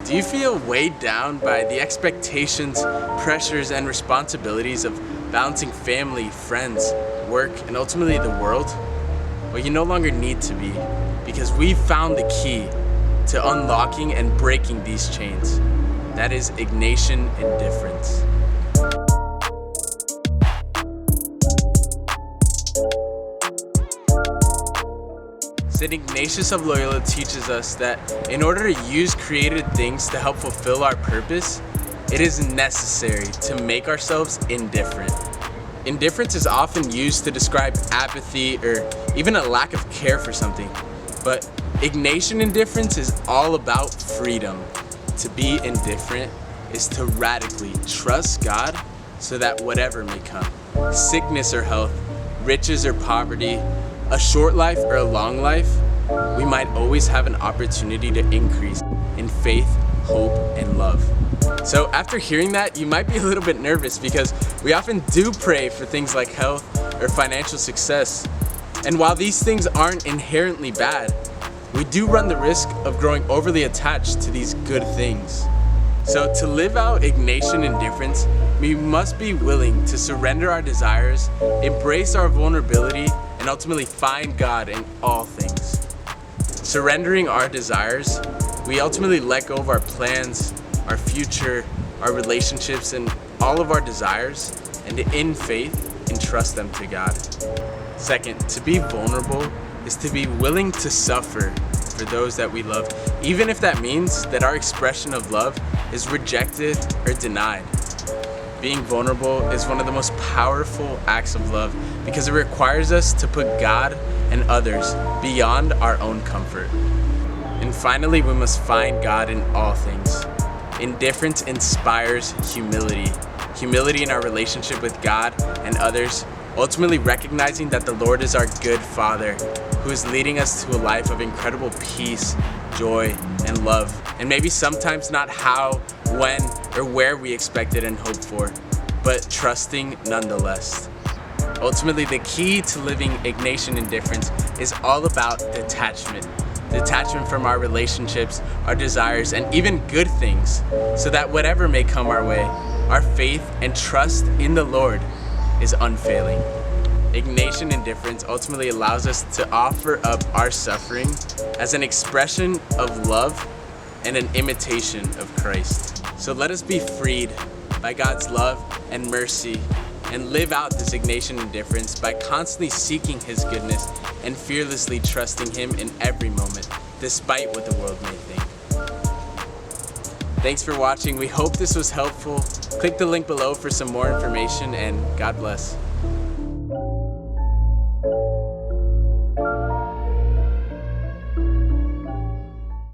Do you feel weighed down by the expectations, pressures, and responsibilities of balancing family, friends, work, and ultimately the world? Well, you no longer need to be, because we've found the key to unlocking and breaking these chains. That is Ignatian Indifference. St. Ignatius of Loyola teaches us that in order to use created things to help fulfill our purpose, it is necessary to make ourselves indifferent. Indifference is often used to describe apathy or even a lack of care for something, but Ignatian indifference is all about freedom. To be indifferent is to radically trust God so that whatever may come, sickness or health, riches or poverty, a short life or a long life, we might always have an opportunity to increase in faith, hope, and love. So after hearing that, you might be a little bit nervous because we often do pray for things like health or financial success. And while these things aren't inherently bad, we do run the risk of growing overly attached to these good things. So to live out Ignatian indifference, we must be willing to surrender our desires, embrace our vulnerability, and ultimately find God in all things. Surrendering our desires, we ultimately let go of our plans, our future, our relationships, and all of our desires, and in faith, entrust them to God. Second, to be vulnerable is to be willing to suffer for those that we love, even if that means that our expression of love is rejected or denied. Being vulnerable is one of the most powerful acts of love because it requires us to put God and others beyond our own comfort. And finally, we must find God in all things. Indifference inspires humility. Humility in our relationship with God and others, ultimately recognizing that the Lord is our good Father who is leading us to a life of incredible peace, joy, and love. And maybe sometimes not how, when, or where we expected and hoped for, but trusting nonetheless. Ultimately, the key to living Ignatian indifference is all about detachment. Detachment from our relationships, our desires, and even good things, so that whatever may come our way, our faith and trust in the Lord is unfailing. Ignatian indifference ultimately allows us to offer up our suffering as an expression of love and an imitation of Christ. So let us be freed by God's love and mercy and live out this Ignatian indifference by constantly seeking His goodness and fearlessly trusting Him in every moment, despite what the world may think. Thanks for watching. We hope this was helpful. Click the link below for some more information, and God bless.